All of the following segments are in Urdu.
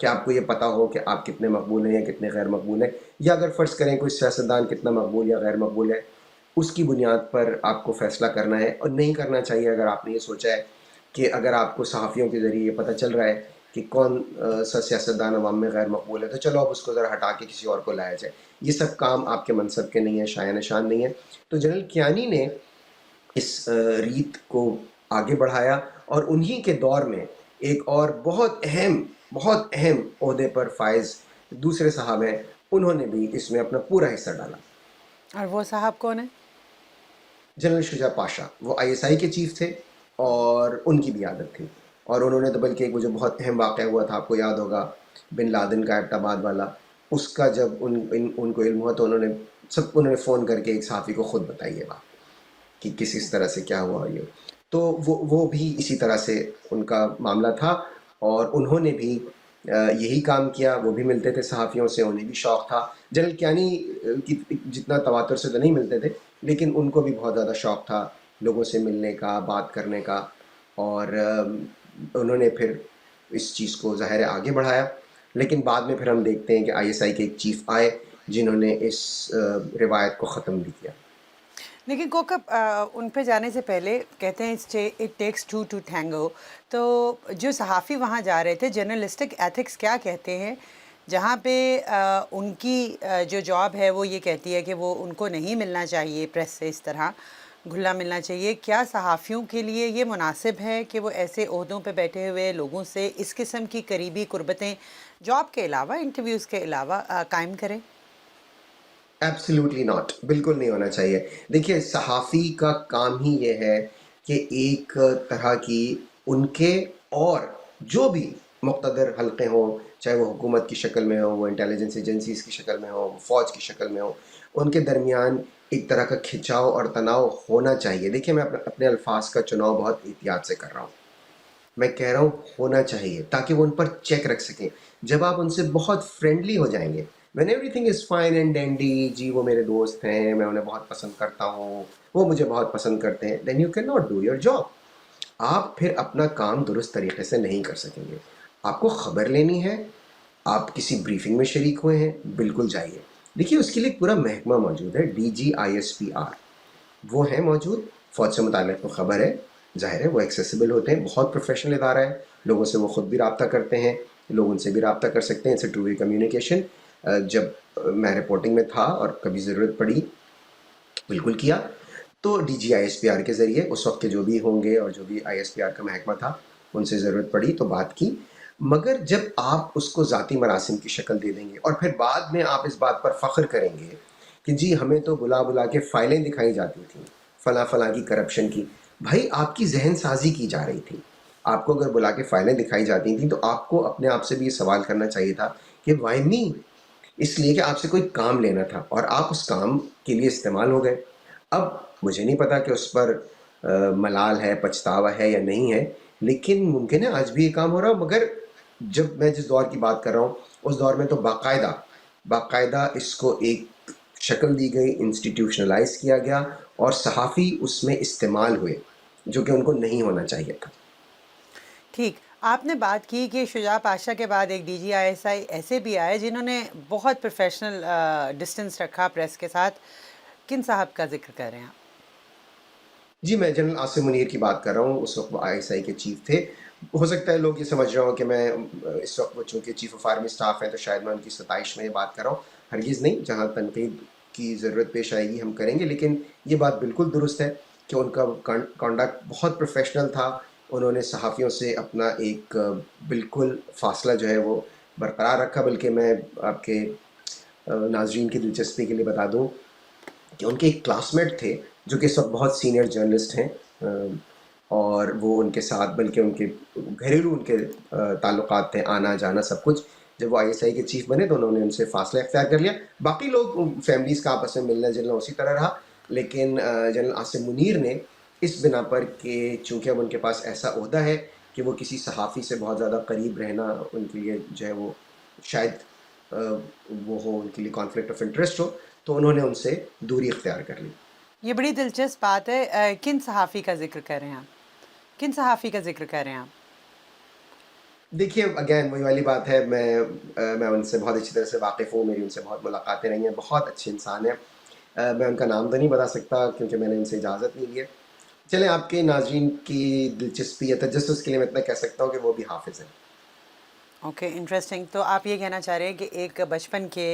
کہ آپ کو یہ پتہ ہو کہ آپ کتنے مقبول ہیں یا کتنے غیر مقبول ہیں، یا اگر فرض کریں کوئی سیاستدان کتنا مقبول یا غیر مقبول ہے، اس کی بنیاد پر آپ کو فیصلہ کرنا ہے. اور نہیں کرنا چاہیے اگر آپ نے یہ سوچا ہے کہ اگر آپ کو صحافیوں کے ذریعے یہ پتہ چل رہا ہے کہ کون سا سیاستدان عوام میں غیر مقبول ہے، تو چلو اب اس کو ذرا ہٹا کے کسی اور کو لایا جائے. یہ سب کام آپ کے منصب کے نہیں ہیں، شایع نشان نہیں ہے. تو جنرل کیانی نے اس ریت کو آگے بڑھایا، اور انہی کے دور میں ایک اور بہت اہم عہدے پر فائز دوسرے صاحب ہیں، انہوں نے بھی اس میں اپنا پورا حصہ ڈالا. اور وہ صاحب کون ہے؟ جنرل شجاع پاشا، وہ آئی ایس آئی کے چیف تھے، اور ان کی بھی عادت تھی. اور انہوں نے تو بلکہ ایک وہ جو بہت اہم واقعہ ہوا تھا، آپ کو یاد ہوگا، بن لادن کا ایبٹ آباد والا، اس کا جب ان کو علم ہوا تو انہوں نے فون کر کے ایک صحافی کو خود بتائی ہے بات کہ کس طرح سے کیا ہوا یہ. تو وہ بھی اسی طرح سے ان کا معاملہ تھا، اور انہوں نے بھی یہی کام کیا. وہ بھی ملتے تھے صحافیوں سے، انہیں بھی شوق تھا. جنرل کیانی کی جتنا تواتر سے تو نہیں ملتے تھے، لیکن ان کو بھی بہت زیادہ شوق تھا لوگوں سے ملنے کا، بات کرنے کا. اور انہوں نے پھر اس چیز کو ظاہر ہے آگے بڑھایا. لیکن بعد میں پھر ہم دیکھتے ہیں کہ آئی ایس آئی کے ایک چیف آئے جنہوں نے اس روایت کو ختم بھی کیا. لیکن کوکب ان پہ جانے سے پہلے کہتے ہیں it takes to to tango. تو جو صحافی وہاں جا رہے تھے، جرنلسٹک ایتھکس کیا کہتے ہیں جہاں پہ ان کی جو جاب ہے وہ یہ کہتی ہے کہ وہ ان کو نہیں ملنا چاہیے پریس سے اس طرح گھلا ملنا چاہیے؟ کیا صحافیوں کے لیے یہ مناسب ہے کہ وہ ایسے عہدوں پہ بیٹھے ہوئے لوگوں سے اس قسم کی قریبی قربتیں جاب کے علاوہ، انٹرویوز کے علاوہ قائم کریں؟ ایبسلیوٹلی ناٹ، بالکل نہیں ہونا چاہیے. دیکھیے، صحافی کا کام ہی یہ ہے کہ ایک طرح کی ان کے اور جو بھی مقتدر حلقے ہوں، چاہے وہ حکومت کی شکل میں ہو، وہ انٹیلیجنس ایجنسیز کی شکل میں ہو، وہ فوج کی شکل میں ہو، ان کے درمیان ایک طرح کا کھنچاؤ اور تناؤ ہونا چاہیے. دیکھیے، میں اپنے الفاظ کا چناؤ بہت احتیاط سے کر رہا ہوں. میں کہہ رہا ہوں ہونا چاہیے تاکہ وہ ان پر چیک رکھ سکیں. جب آپ ان سے بہت فرینڈلی ہو جائیں گے، when everything is fine and dandy, جی وہ میرے دوست ہیں، میں انہیں بہت پسند کرتا ہوں، وہ مجھے بہت پسند کرتے ہیں، then you can not do your job. آپ پھر اپنا کام درست طریقے سے نہیں کر سکیں گے. آپ کو خبر لینی ہے، آپ کسی بریفنگ میں شریک ہوئے ہیں، بالکل جائیے. دیکھیے، اس کے لیے ایک پورا محکمہ موجود ہے، DGISPR، وہ ہیں موجود. فوج سے متعلق تو خبر ہے، ظاہر ہے وہ ایکسیسیبل ہوتے ہیں، بہت پروفیشنل ادارہ ہے. لوگوں سے وہ خود بھی رابطہ کرتے ہیں، لوگ ان سے بھی رابطہ کر سکتے ہیں. It's a two way communication. جب میں رپورٹنگ میں تھا اور کبھی ضرورت پڑی، بالکل کیا. تو DGISPR کے ذریعے اس وقت کے جو بھی ہوں گے اور جو بھی ISPR کا محکمہ تھا، ان سے ضرورت پڑی تو بات کی. مگر جب آپ اس کو ذاتی مراسم کی شکل دے دیں گے اور پھر بعد میں آپ اس بات پر فخر کریں گے کہ جی ہمیں تو بلا بلا کے فائلیں دکھائی جاتی تھیں فلاں فلاں کی کرپشن کی، بھائی آپ کی ذہن سازی کی جا رہی تھی. آپ کو اگر بلا کے فائلیں دکھائی جاتی تھیں تو آپ کو اپنے آپ سے بھی یہ سوال کرنا چاہیے تھا کہ وائی می، اس لیے کہ آپ سے کوئی کام لینا تھا اور آپ اس کام کے لیے استعمال ہو گئے. اب مجھے نہیں پتا کہ اس پر ملال ہے، پچھتاوا ہے یا نہیں ہے، لیکن ممکن ہے آج بھی یہ کام ہو رہا ہو. مگر جب میں جس دور کی بات کر رہا ہوں، اس دور میں تو باقاعدہ اس کو ایک شکل دی گئی، انسٹیٹیوشنلائز کیا گیا، اور صحافی اس میں استعمال ہوئے جو کہ ان کو نہیں ہونا چاہیے تھا. ٹھیک. آپ نے بات کی کہ شجاع پاشا کے بعد ایک DGISI ایسے بھی آئے جنہوں نے بہت پروفیشنل ڈسٹنس رکھا پریس کے ساتھ. کن صاحب کا ذکر کر رہے ہیں آپ؟ جی، میں جنرل عاصم منیر کی بات کر رہا ہوں. اس وقت وہ ISI کے چیف تھے. ہو سکتا ہے لوگ یہ سمجھ رہے ہوں کہ میں اس وقت وہ چونکہ چیف آف آرمی اسٹاف ہیں تو شاید میں ان کی ستائش میں یہ بات کر رہا ہوں. ہرگز نہیں، جہاں تنقید کی ضرورت پیش آئے گی ہم کریں گے. لیکن یہ بات بالکل درست ہے کہ ان کا کانڈکٹ بہت پروفیشنل تھا. انہوں نے صحافیوں سے اپنا ایک بالکل فاصلہ جو ہے وہ برقرار رکھا. بلکہ میں آپ کے ناظرین کی دلچسپی کے لیے بتا دوں کہ ان کے ایک کلاس میٹ تھے جو کہ اس وقت بہت سینئر جرنلسٹ ہیں، اور وہ ان کے ساتھ، بلکہ ان کے گھریلو ان کے تعلقات تھے، آنا جانا سب کچھ. جب وہ ISI کے چیف بنے تو انہوں نے ان سے فاصلہ اختیار کر لیا. باقی لوگ فیملیز کا آپس میں ملنا جلنا اسی طرح رہا. لیکن جنرل عاصم منیر نے اس بنا پر کہ چونکہ اب ان کے پاس ایسا عہدہ ہے کہ وہ کسی صحافی سے بہت زیادہ قریب رہنا ان کے لیے جو ہے وہ شاید وہ ہو، ان کے لیے کانفلکٹ آف انٹرسٹ ہو، تو انہوں نے ان سے دوری اختیار کر لی. یہ بڑی دلچسپ بات ہے. کن صحافی کا ذکر کر رہے ہیں آپ؟ کن صحافی کا ذکر کر رہے ہیں آپ؟ دیکھیے اگین وہی والی بات ہے، میں ان سے بہت اچھی طرح سے واقف ہوں، میری ان سے بہت ملاقاتیں رہی ہیں، بہت اچھے انسان ہیں. میں ان کا نام تو نہیں بتا سکتا کیونکہ میں نے ان سے اجازت نہیں لی ہے. چلیں آپ کے ناظرین کی دلچسپی یا تجسس کے لیے میں اتنا کہہ سکتا ہوں کہ وہ بھی حافظ ہیں. Okay interesting. تو آپ یہ کہنا چاہ رہے ہیں کہ ایک بچپن کے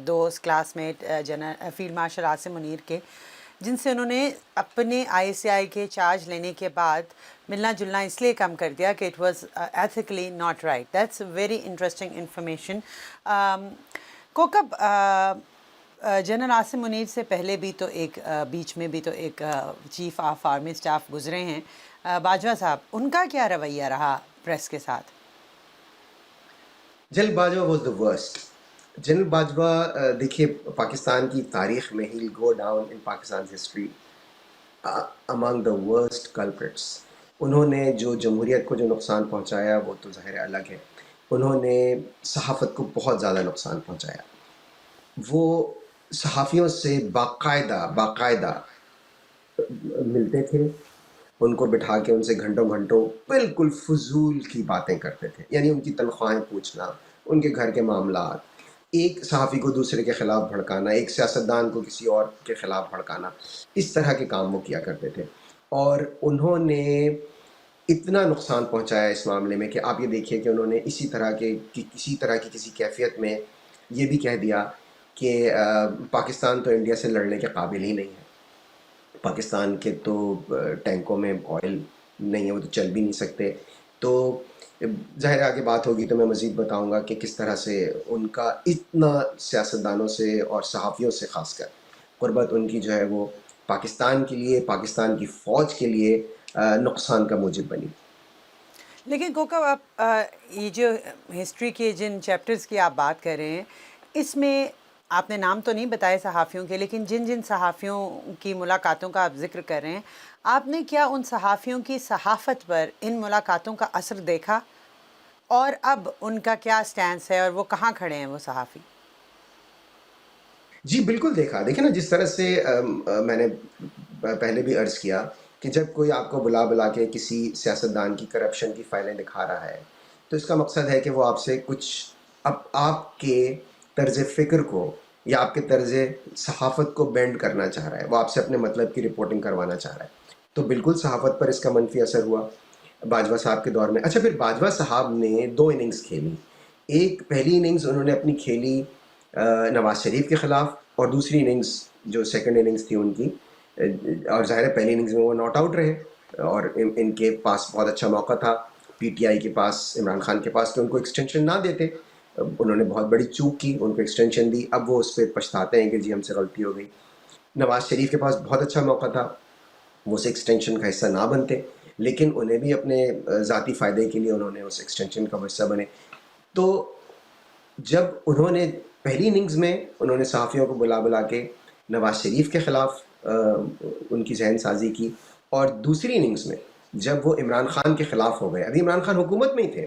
دوست classmate field marshal Asim Munir کے، جن سے انہوں نے اپنے ICI کے چارج لینے کے بعد ملنا جلنا اس لیے کم کر دیا کہ it was ethically not right. That's very interesting information. Kaukab, general Asim Munir سے پہلے بھی تو ایک بیچ میں بھی تو ایک چیف آف آرمی اسٹاف گزرے ہیں، باجوہ صاحب. ان کا کیا رویہ رہا پریس کے ساتھ؟ General Bajwa was the worst. General Bajwa دیکھیے پاکستان کی تاریخ میں ہی go down in Pakistan history among the worst culprits. انہوں نے جو جمہوریت کو جو نقصان پہنچایا وہ تو ظاہر الگ ہے. انہوں نے صحافت کو بہت زیادہ نقصان پہنچایا. وہ صحافیوں سے باقاعدہ ملتے تھے، ان کو بٹھا کے ان سے گھنٹوں بالکل فضول کی باتیں کرتے تھے. یعنی ان کی تنخواہیں پوچھنا، ان کے گھر کے معاملات، ایک صحافی کو دوسرے کے خلاف بھڑکانا، ایک سیاستدان کو کسی اور کے خلاف بھڑکانا، اس طرح کے کام وہ کیا کرتے تھے. اور انہوں نے اتنا نقصان پہنچایا اس معاملے میں کہ آپ یہ دیکھیے کہ انہوں نے اسی طرح کی کسی کیفیت میں یہ بھی کہہ دیا کہ پاکستان تو انڈیا سے لڑنے کے قابل ہی نہیں ہے. پاکستان کے تو ٹینکوں میں آئل نہیں ہے، وہ تو چل بھی نہیں سکتے. تو ظاہر آگے بات ہوگی تو میں مزید بتاؤں گا کہ کس طرح سے ان کا اتنا سیاستدانوں سے اور صحافیوں سے خاص کر قربت ان کی جو ہے وہ پاکستان کے لیے، پاکستان کی فوج کے لیے نقصان کا موجب بنی. لیکن کوکب، آپ یہ جو ہسٹری کے جن چیپٹرز کی آپ بات کر رہے ہیں، اس میں آپ نے نام تو نہیں بتائے صحافیوں کے، لیکن جن جن صحافیوں کی ملاقاتوں کا آپ ذکر کر رہے ہیں، آپ نے کیا ان صحافیوں کی صحافت پر ان ملاقاتوں کا اثر دیکھا؟ اور اب ان کا کیا سٹینس ہے اور وہ کہاں کھڑے ہیں وہ صحافی؟ جی بالکل دیکھا. دیکھیں نا جس طرح سے میں نے پہلے بھی عرض کیا کہ جب کوئی آپ کو بلا کے کسی سیاستدان کی کرپشن کی فائلیں دکھا رہا ہے تو اس کا مقصد ہے کہ وہ آپ سے کچھ آپ کے طرز فکر کو یا آپ کے طرز صحافت کو بینڈ کرنا چاہ رہا ہے، وہ آپ سے اپنے مطلب کی رپورٹنگ کروانا چاہ رہا ہے. تو بالکل صحافت پر اس کا منفی اثر ہوا باجوہ صاحب کے دور میں. اچھا، پھر باجوہ صاحب نے 2 اننگز کھیلی. ایک پہلی اننگز انہوں نے اپنی کھیلی نواز شریف کے خلاف، اور دوسری اننگز جو سیکنڈ اننگز تھی ان کی، اور ظاہر ہے پہلی اننگز میں وہ ناٹ آؤٹ رہے اور ان کے پاس بہت اچھا موقع تھا PTI کے پاس، عمران خان کے پاس، کہ ان کو ایکسٹینشن نہ دیتے. انہوں نے بہت بڑی چوک کی، ان کو ایکسٹینشن دی. اب وہ اس پہ پچھتاتے ہیں کہ جی ہم سے غلطی ہو گئی. نواز شریف کے پاس بہت اچھا موقع تھا، وہ اس ایکسٹینشن کا حصہ نہ بنتے، لیکن انہیں بھی اپنے ذاتی فائدے کے لیے انہوں نے اس ایکسٹینشن کا حصہ بنے. تو جب انہوں نے پہلی اننگز میں انہوں نے صحافیوں کو بلا کے نواز شریف کے خلاف ان کی ذہن سازی کی، اور دوسری اننگز میں جب وہ عمران خان کے خلاف ہو گئے، ابھی عمران خان حکومت میں ہی تھے،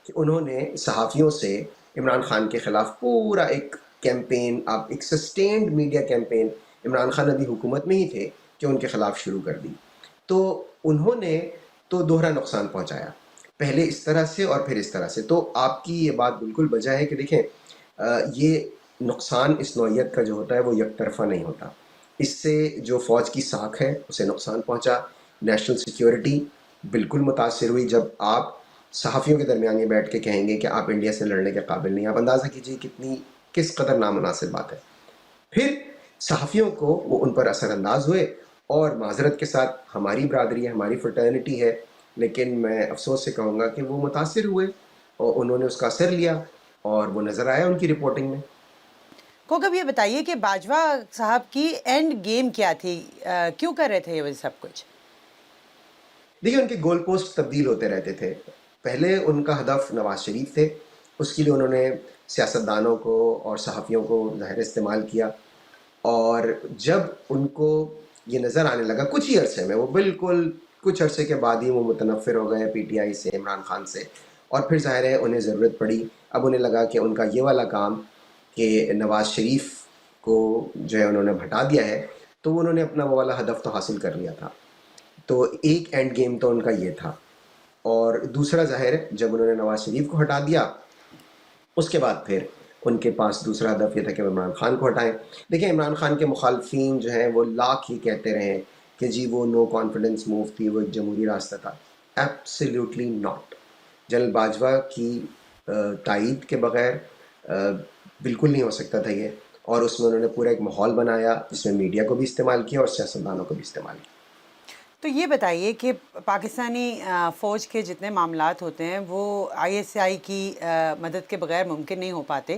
کہ انہوں نے صحافیوں سے عمران خان کے خلاف پورا ایک کیمپین، آپ ایک sustained media campaign, Imran Khan ابھی حکومت میں ہی تھے، کہ ان کے خلاف شروع کر دی. تو انہوں نے تو دوہرا نقصان پہنچایا، پہلے اس طرح سے اور پھر اس طرح سے. تو آپ کی یہ بات بالکل بجا ہے کہ دیکھیں یہ نقصان اس نوعیت کا جو ہوتا ہے وہ یک طرفہ نہیں ہوتا. اس سے جو فوج کی ساکھ ہے اسے نقصان پہنچا، نیشنل سیکیورٹی بالکل متاثر ہوئی. جب آپ صحافیوں کے درمیان یہ بیٹھ کے کہیں گے کہ آپ انڈیا سے لڑنے کے قابل نہیں، آپ اندازہ کیجیے کس قدر نامناسب بات ہے. پھر صحافیوں کو وہ ان پر اثر انداز ہوئے، اور معذرت کے ساتھ ہماری برادری ہے، ہماری فرٹرنیٹی ہے، لیکن میں افسوس سے کہوں گا کہ وہ متاثر ہوئے اور انہوں نے اس کا اثر لیا، اور وہ نظر آیا ان کی رپورٹنگ میں. کوکب یہ بتائیے کہ باجوہ صاحب کی اینڈ گیم کیا تھی؟ کیوں کر رہے تھے یہ سب کچھ؟ دیکھیے ان کے گول پوسٹ تبدیل ہوتے رہتے تھے. پہلے ان کا ہدف نواز شریف تھے، اس کے لیے انہوں نے سیاستدانوں کو اور صحافیوں کو ظاہر استعمال کیا. اور جب ان کو یہ نظر آنے لگا کچھ ہی عرصے میں، وہ بالکل کچھ عرصے کے بعد ہی وہ متنفر ہو گئے PTI سے، عمران خان سے، اور پھر ظاہر ہے انہیں ضرورت پڑی. اب انہیں لگا کہ ان کا یہ والا کام کہ نواز شریف کو جو ہے انہوں نے بھٹا دیا ہے، تو انہوں نے اپنا وہ والا ہدف تو حاصل کر لیا تھا. تو ایک اینڈ گیم تو ان کا یہ تھا. اور دوسرا ظاہر ہے جب انہوں نے نواز شریف کو ہٹا دیا اس کے بعد پھر ان کے پاس دوسرا ہدف یہ تھا کہ وہ عمران خان کو ہٹائیں. دیکھیں عمران خان کے مخالفین جو ہیں وہ لاکھ ہی کہتے رہے کہ جی وہ نو کانفیڈنس موو تھی، وہ ایک جمہوری راستہ تھا. Absolutely not. جنرل باجوہ کی تائید کے بغیر بالکل نہیں ہو سکتا تھا یہ، اور اس میں انہوں نے پورا ایک ماحول بنایا جس میں میڈیا کو بھی استعمال کیا اور سیاستدانوں کو بھی استعمال کیا. تو یہ بتائیے کہ پاکستانی فوج کے جتنے معاملات ہوتے ہیں وہ آئی ایس آئی کی مدد کے بغیر ممکن نہیں ہو پاتے.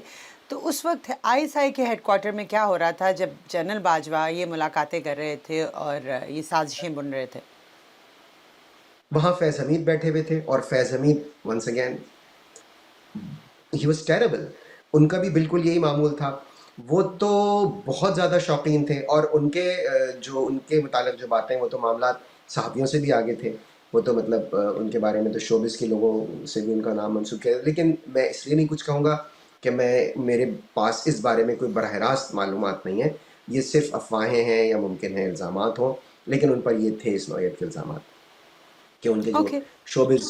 تو اس وقت آئی ایس آئی کے ہیڈ کوارٹر میں کیا ہو رہا تھا جب جنرل باجوہ یہ ملاقاتیں کر رہے تھے اور یہ سازشیں بن رہے تھے؟ وہاں فیض حمید بیٹھے ہوئے تھے، اور فیض حمید ونس اگین ہی واز ٹیریبل. ان کا بھی بالکل یہی معمول تھا. وہ تو بہت زیادہ شوقین تھے، اور ان کے جو ان کے متعلق جو باتیں وہ تو معاملات صحافیوں سے بھی آگے تھے. وہ تو مطلب ان کے بارے میں تو شوبز کے لوگوں سے بھی ان کا نام منسوخ کیا. لیکن میں اس لیے نہیں کچھ کہوں گا کہ میرے پاس اس بارے میں کوئی براہ راست معلومات نہیں ہے. یہ صرف افواہیں ہیں یا ممکن ہے الزامات ہوں، لیکن ان پر یہ تھے اس نوعیت کے الزامات کہ ان کے جو اوکے. شوبز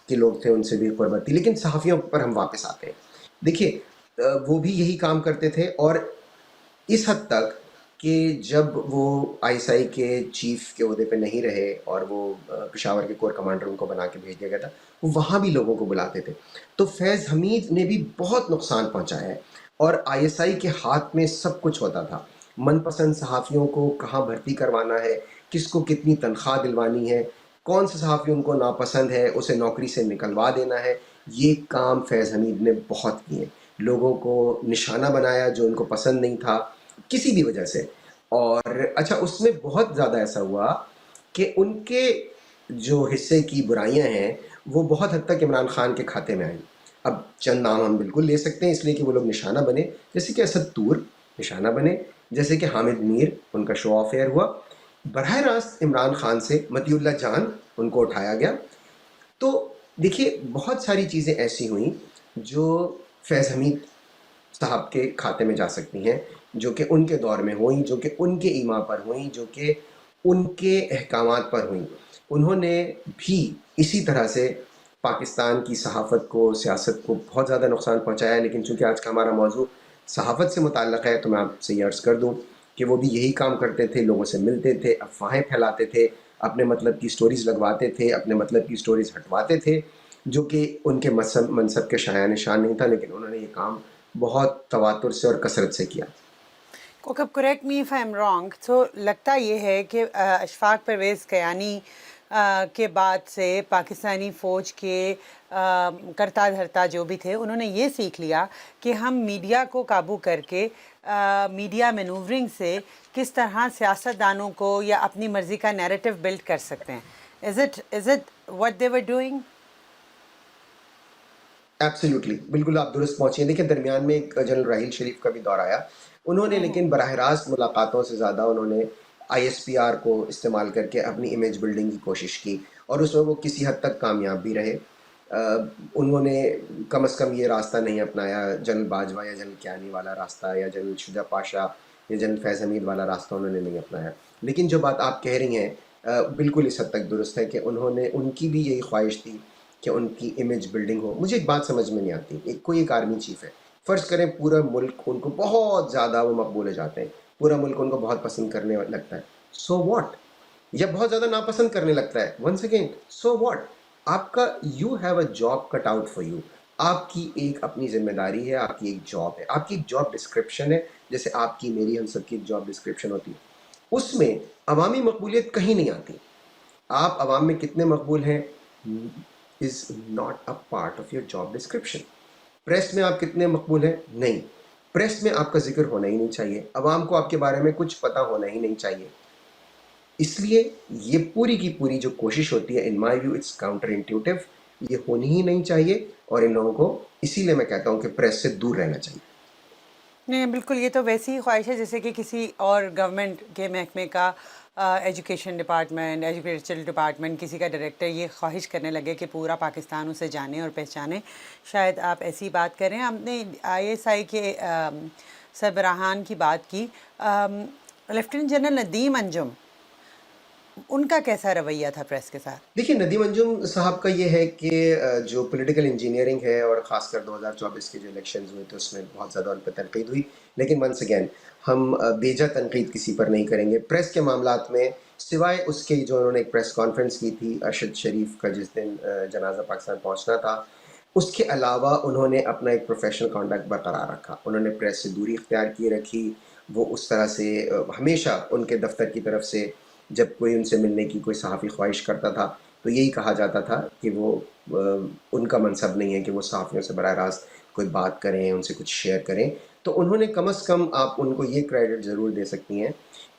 کے لوگ تھے ان سے بھی قربت تھی. لیکن صحافیوں پر ہم واپس آتے ہیں. دیکھیے وہ بھی یہی کام کرتے تھے، اور اس حد تک کہ جب وہ آئی ایس آئی کے چیف کے عہدے پہ نہیں رہے اور وہ پشاور کے کور کمانڈر ان کو بنا کے بھیج دیا گیا تھا، وہ وہاں بھی لوگوں کو بلاتے تھے. تو فیض حمید نے بھی بہت نقصان پہنچایا ہے، اور آئی ایس آئی کے ہاتھ میں سب کچھ ہوتا تھا. من پسند صحافیوں کو کہاں بھرتی کروانا ہے، کس کو کتنی تنخواہ دلوانی ہے، کون سے صحافی ان کو ناپسند ہے اسے نوکری سے نکلوا دینا ہے. یہ کام فیض حمید نے بہت کیے. لوگوں کو نشانہ بنایا جو ان کو پسند نہیں تھا کسی بھی وجہ سے. اور اچھا اس میں بہت زیادہ ایسا ہوا کہ ان کے جو حصے کی برائیاں ہیں وہ بہت حد تک عمران خان کے کھاتے میں آئیں. اب چند نام ہم بالکل لے سکتے ہیں اس لیے کہ وہ لوگ نشانہ بنے، جیسے کہ اسد طور نشانہ بنے، جیسے کہ حامد میر ان کا شو آف ایئر ہوا. براہ راست عمران خان سے مطیع اللہ جان ان کو اٹھایا گیا. تو دیکھیے بہت ساری چیزیں ایسی ہوئیں جو فیض حمید صاحب کے کھاتے میں جا سکتی ہیں، جو کہ ان کے دور میں ہوئیں، جو کہ ان کے ایما پر ہوئیں، جو کہ ان کے احکامات پر ہوئیں. انہوں نے بھی اسی طرح سے پاکستان کی صحافت کو، سیاست کو بہت زیادہ نقصان پہنچایا ہے. لیکن چونکہ آج کا ہمارا موضوع صحافت سے متعلق ہے تو میں آپ سے یہ عرض کر دوں کہ وہ بھی یہی کام کرتے تھے. لوگوں سے ملتے تھے، افواہیں پھیلاتے تھے، اپنے مطلب کی سٹوریز لگواتے تھے، اپنے مطلب کی سٹوریز ہٹواتے تھے، جو کہ ان کے منصب کے شایان نشان نہیں تھا. لیکن انہوں نے یہ کام بہت تواتر سے اور کثرت سے کیا. Kaukab correct me if I am wrong. تو لگتا یہ ہے کہ اشفاق پرویز کیانی کے بعد سے پاکستانی فوج کے کرتا دھرتا جو بھی تھے انہوں نے یہ سیکھ لیا کہ ہم میڈیا کو قابو کر کے میڈیا مینوورنگ سے کس طرح سیاست دانوں کو یا اپنی مرضی کا نیریٹو بلڈ کر سکتے ہیں. Is it what they were doing? Absolutely بالکل آپ درست پہنچے ہیں. دیکھیں درمیان میں ایک جنرل راحیل شریف کا بھی دور آیا. انہوں نے لیکن براہ راست ملاقاتوں سے زیادہ انہوں نے آئی ایس پی آر کو استعمال کر کے اپنی امیج بلڈنگ کی کوشش کی، اور اس میں وہ کسی حد تک کامیاب بھی رہے. انہوں نے کم از کم یہ راستہ نہیں اپنایا جنرل باجوہ یا جنرل کیانی والا راستہ، یا جنرل شجاع پاشا یا جنرل فیض حمید والا راستہ انہوں نے نہیں اپنایا. لیکن جو بات آپ کہہ رہی ہیں بالکل اس حد تک درست ہے کہ انہوں نے، ان کی بھی یہی خواہش تھی کہ ان کی امیج بلڈنگ ہو. مجھے ایک بات سمجھ میں نہیں آتی، کوئی ایک آرمی چیف ہے، فرض کریں پورا ملک ان کو بہت زیادہ وہ مقبول ہو جاتے ہیں، پورا ملک ان کو بہت پسند کرنے لگتا ہے، سو واٹ؟ یا بہت زیادہ ناپسند کرنے لگتا ہے، ونس اگین سو واٹ؟ آپ کا you have a job cut out for you. آپ کی ایک اپنی ذمہ داری ہے، آپ کی ایک جاب ہے، آپ کی ایک جاب ڈسکرپشن ہے، جیسے آپ کی میری ہم سب کی ایک جاب ڈسکرپشن ہوتی ہے. اس میں عوامی مقبولیت کہیں نہیں آتی. آپ عوام میں کتنے مقبول ہیں is not a part of your job description. Press میں آپ کتنے مقبول ہیں؟ نہیں. پریس میں آپ کا ذکر ہونا ہی نہیں چاہیے، عوام کو آپ کے بارے میں کچھ پتہ ہونا ہی نہیں چاہیے. اس لیے یہ پوری کی پوری جو کوشش ہوتی ہے in my view it's counter intuitive, یہ ہونی ہی نہیں چاہیے. اور ان لوگوں کو اسی لیے میں کہتا ہوں کہ پریس سے دور رہنا چاہیے. نہیں بالکل، یہ تو ویسی ہی خواہش ہے جیسے کہ کسی اور گورنمنٹ کے محکمے کا ایجوکیشن ڈپارٹمنٹ، ایجوکیشنل ڈپارٹمنٹ، کسی کا ڈائریکٹر یہ خواہش کرنے لگے کہ پورا پاکستان اسے جانے اور پہچانے. شاید آپ ایسی بات کریں. ہم نے آئی ایس آئی کے سربراہان کی بات کی. لیفٹیننٹ جنرل ندیم انجم ان کا کیسا رویہ تھا پریس کے ساتھ؟ دیکھیے ندیم انجم صاحب کا یہ ہے کہ جو پولیٹیکل انجینئرنگ ہے اور خاص کر 2024 کے جو الیکشنز ہوئے تھے اس میں بہت زیادہ ان پہ تنقید ہوئی، لیکن ونس اگین ہم بیجا تنقید کسی پر نہیں کریں گے. پریس کے معاملات میں سوائے اس کے جو انہوں نے ایک پریس کانفرنس کی تھی ارشد شریف کا جس دن جنازہ پاکستان پہنچنا تھا، اس کے علاوہ انہوں نے اپنا ایک پروفیشنل کانڈکٹ برقرار رکھا. انہوں نے پریس سے دوری اختیار کی رکھی. وہ اس طرح سے ہمیشہ ان کے دفتر کی طرف سے جب کوئی ان سے ملنے کی کوئی صحافی خواہش کرتا تھا تو یہی کہا جاتا تھا کہ وہ ان کا منصب نہیں ہے کہ وہ صحافیوں سے براہ راست کوئی بات کریں، ان سے کچھ شیئر کریں. تو انہوں نے کم از کم آپ ان کو یہ کریڈٹ ضرور دے سکتی ہیں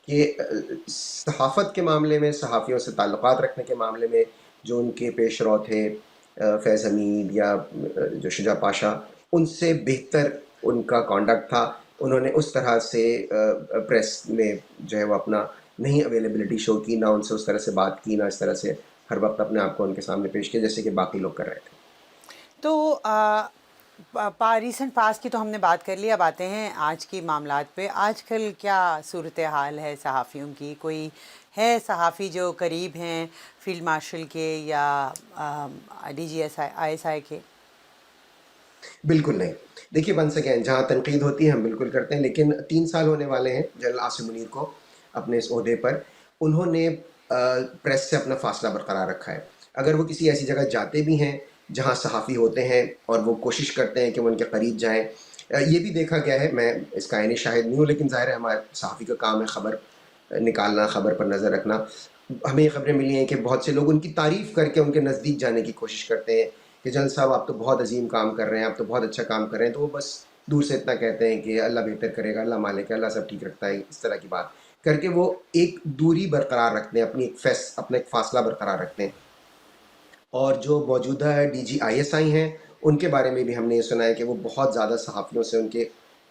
کہ صحافت کے معاملے میں، صحافیوں سے تعلقات رکھنے کے معاملے میں جو ان کے پیش رو تھے فیض حمید یا جو شجاع پاشا، ان سے بہتر ان کا کانڈکٹ تھا. انہوں نے اس طرح سے پریس میں جو ہے وہ اپنا نہیں اویلیبلٹی شو کی، نہ ان سے اس طرح سے بات کی، نہ اس طرح سے ہر وقت اپنے آپ کو ان کے سامنے پیش کیا جیسے کہ باقی لوگ کر رہے تھے. تو ریسنٹ پاس کی تو ہم نے بات کر لی، اب آتے ہیں آج کی معاملات پہ. آج کل کیا صورتحال ہے صحافیوں کی؟ کوئی ہے صحافی جو قریب ہیں فیلڈ مارشل کے یا D G I S I کے؟ بالکل نہیں. دیکھیے ونس اگین جہاں تنقید ہوتی ہے ہم بالکل کرتے ہیں، لیکن 3 سال ہونے والے ہیں جنرل عاصم منیر کو اپنے اس عہدے پر. انہوں نے پریس سے اپنا فاصلہ برقرار رکھا ہے. اگر وہ کسی ایسی جگہ جاتے بھی ہیں جہاں صحافی ہوتے ہیں اور وہ کوشش کرتے ہیں کہ وہ ان کے قریب جائیں، یہ بھی دیکھا گیا ہے، میں اس کا عینی شاہد نہیں ہوں لیکن ظاہر ہے ہمارے صحافی کا کام ہے خبر نکالنا، خبر پر نظر رکھنا. ہمیں یہ خبریں ملی ہیں کہ بہت سے لوگ ان کی تعریف کر کے ان کے نزدیک جانے کی کوشش کرتے ہیں کہ جنرل صاحب آپ تو بہت عظیم کام کر رہے ہیں، آپ تو بہت اچھا کام کر رہے ہیں. تو وہ بس دور سے اتنا کہتے ہیں کہ اللہ بہتر کرے گا، اللہ مالک ہے، اللہ سب ٹھیک رکھتا ہے، اس طرح کی بات کر کے وہ ایک دوری برقرار رکھتے ہیں، اپنا ایک فاصلہ برقرار رکھتے ہیں. اور جو موجودہ D G I S I ہیں ان کے بارے میں بھی ہم نے یہ سنا ہے کہ وہ بہت زیادہ صحافیوں سے ان کے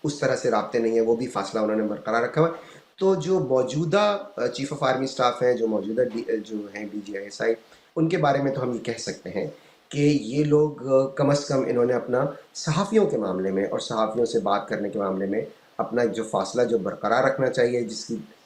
اس طرح سے رابطے نہیں ہیں، وہ بھی فاصلہ انہوں نے برقرار رکھا ہوا ہے. تو جو موجودہ چیف آف آرمی اسٹاف ہیں، جو موجودہ جو ہیں D G I S I, ان کے بارے میں تو ہم یہ کہہ سکتے ہیں کہ یہ لوگ کم از کم انہوں نے اپنا صحافیوں کے معاملے میں اور صحافیوں سے بات کرنے کے معاملے میں اپنا جو فاصلہ جو برقرار رکھنا چاہیے،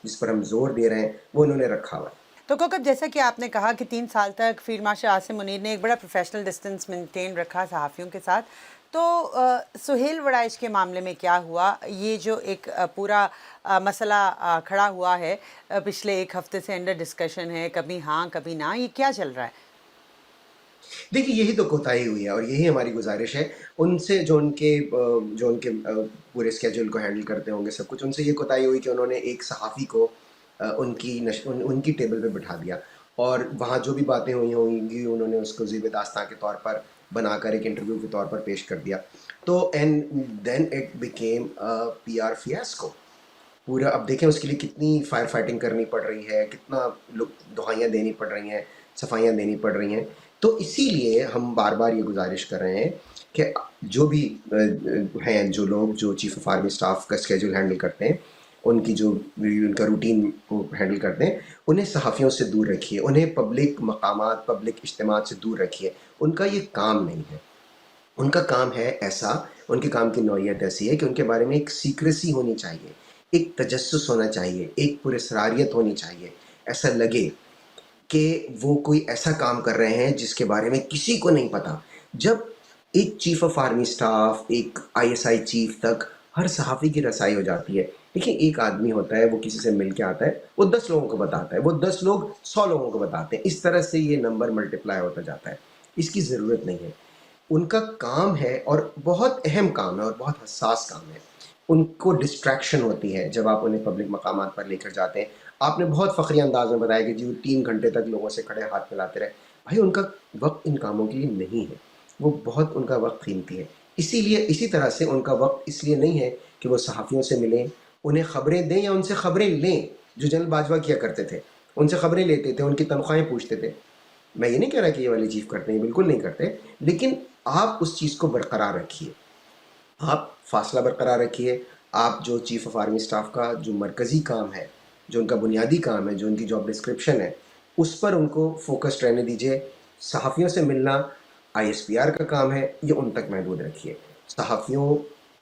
جس پر ہم زور دے رہے ہیں، وہ انہوں نے رکھا ہوا ہے. تو کوکب جیسا کہ آپ نے کہا کہ 3 سال تک فیلڈ مارشل عاصم منیر نے ایک بڑا پروفیشنل ڈسٹنس مینٹین رکھا صحافیوں کے ساتھ، تو سہیل وڑائچ کے معاملے میں کیا ہوا؟ یہ جو ایک پورا مسئلہ کھڑا ہوا ہے پچھلے ایک ہفتے سے انڈر ڈسکشن ہے، کبھی ہاں کبھی نہ، یہ کیا چل رہا ہے؟ دیکھیے یہی تو کوتاہی ہوئی ہے اور یہی ہماری گزارش ہے ان سے جو ان کے پورے اسکیجول کو ہینڈل کرتے ہوں گے سب کچھ. ان سے یہ کوتاہی ہوئی کہ انہوں نے ایک صحافی کو ان کی ٹیبل پہ بٹھا دیا اور وہاں جو بھی باتیں ہوئی ہوں گی انہوں نے اس کو زیب داستان کے طور پر بنا کر ایک انٹرویو کے طور پر پیش کر دیا. تو and then it became P R fiasco پورا. اب دیکھیں اس کے لیے کتنی فائر فائٹنگ کرنی پڑ رہی ہے، کتنا دہائیاں دینی پڑ رہی ہیں، صفائیاں دینی پڑ رہی ہیں. تو اسی لیے ہم بار بار یہ گزارش کر رہے ہیں کہ جو بھی ہیں جو لوگ جو چیف آف آرمی اسٹاف کا اسکیجول ہینڈل کرتے ہیں، ان کا روٹین کو ہینڈل کرتے ہیں، انہیں صحافیوں سے دور رکھیے، انہیں پبلک مقامات، پبلک اجتماعات سے دور رکھیے. ان کا یہ کام نہیں ہے. ان کا کام ہے ایسا، ان کے کام کی نوعیت ایسی ہے کہ ان کے بارے میں ایک سیکریسی ہونی چاہیے، ایک تجسس ہونا چاہیے، ایک پراسراریت ہونی چاہیے. ایسا لگے کہ وہ کوئی ایسا کام کر رہے ہیں جس کے بارے میں کسی کو نہیں پتا. جب ایک چیف آف آرمی اسٹاف، ایک آئی ایس آئی چیف تک ہر صحافی کی رسائی ہو جاتی ہے. دیکھیں ایک آدمی ہوتا ہے، وہ کسی سے مل کے آتا ہے، وہ 10 لوگوں کو بتاتا ہے، وہ 10 لوگ 100 لوگوں کو بتاتے ہیں. اس طرح سے یہ نمبر ملٹیپلائی ہوتا جاتا ہے. اس کی ضرورت نہیں ہے. ان کا کام ہے اور بہت اہم کام ہے اور بہت حساس کام ہے. ان کو ڈسٹریکشن ہوتی ہے جب آپ انہیں پبلک مقامات پر لے کر جاتے ہیں. آپ نے بہت فخری انداز میں بتایا کہ جی وہ 3 گھنٹے تک لوگوں سے کھڑے ہاتھ ملاتے رہے. بھائی ان کا وقت ان کاموں کے لیے نہیں ہے، وہ بہت ان کا وقت قیمتی ہے. اسی طرح سے ان کا وقت اس لیے نہیں ہے کہ وہ صحافیوں سے ملیں، انہیں خبریں دیں یا ان سے خبریں لیں، جو جنرل باجوہ کیا کرتے تھے. ان سے خبریں لیتے تھے، ان کی تنخواہیں پوچھتے تھے. میں یہ نہیں کہہ رہا کہ یہ والے چیف کرتے ہیں، بالکل نہیں کرتے، لیکن آپ اس چیز کو برقرار رکھیے، آپ فاصلہ برقرار رکھیے. آپ جو چیف آف آرمی اسٹاف کا جو مرکزی کام ہے، جو ان کا بنیادی کام ہے، جو ان کی جاب ڈسکرپشن ہے، اس پر ان کو فوکسڈ رہنے دیجیے. صحافیوں سے ملنا آئی ایس پی آر کا کام ہے، یہ ان تک محدود رکھیے. صحافیوں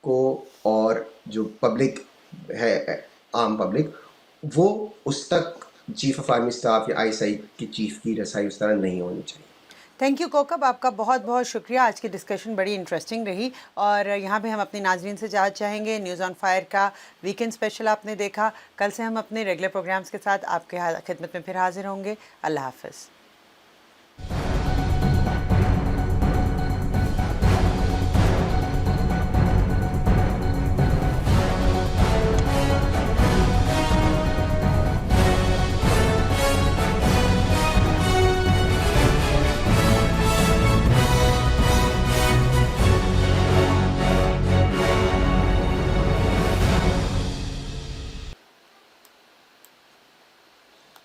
کو اور جو پبلک ہے، عام پبلک، وہ اس تک چیف آف آرمی اسٹاف یا ISI کی چیف کی رسائی اس طرح نہیں ہونی چاہیے. تھینک یو کوکب، آپ کا بہت بہت شکریہ. آج کی ڈسکشن بڑی انٹرسٹنگ رہی، اور یہاں پہ ہم اپنی ناظرین سے جاننا چاہیں گے نیوز آن فائر کا ویکینڈ اسپیشل آپ نے دیکھا. کل سے ہم اپنے ریگولر پروگرامز کے ساتھ آپ کے خدمت میں پھر حاضر ہوں گے. اللہ حافظ.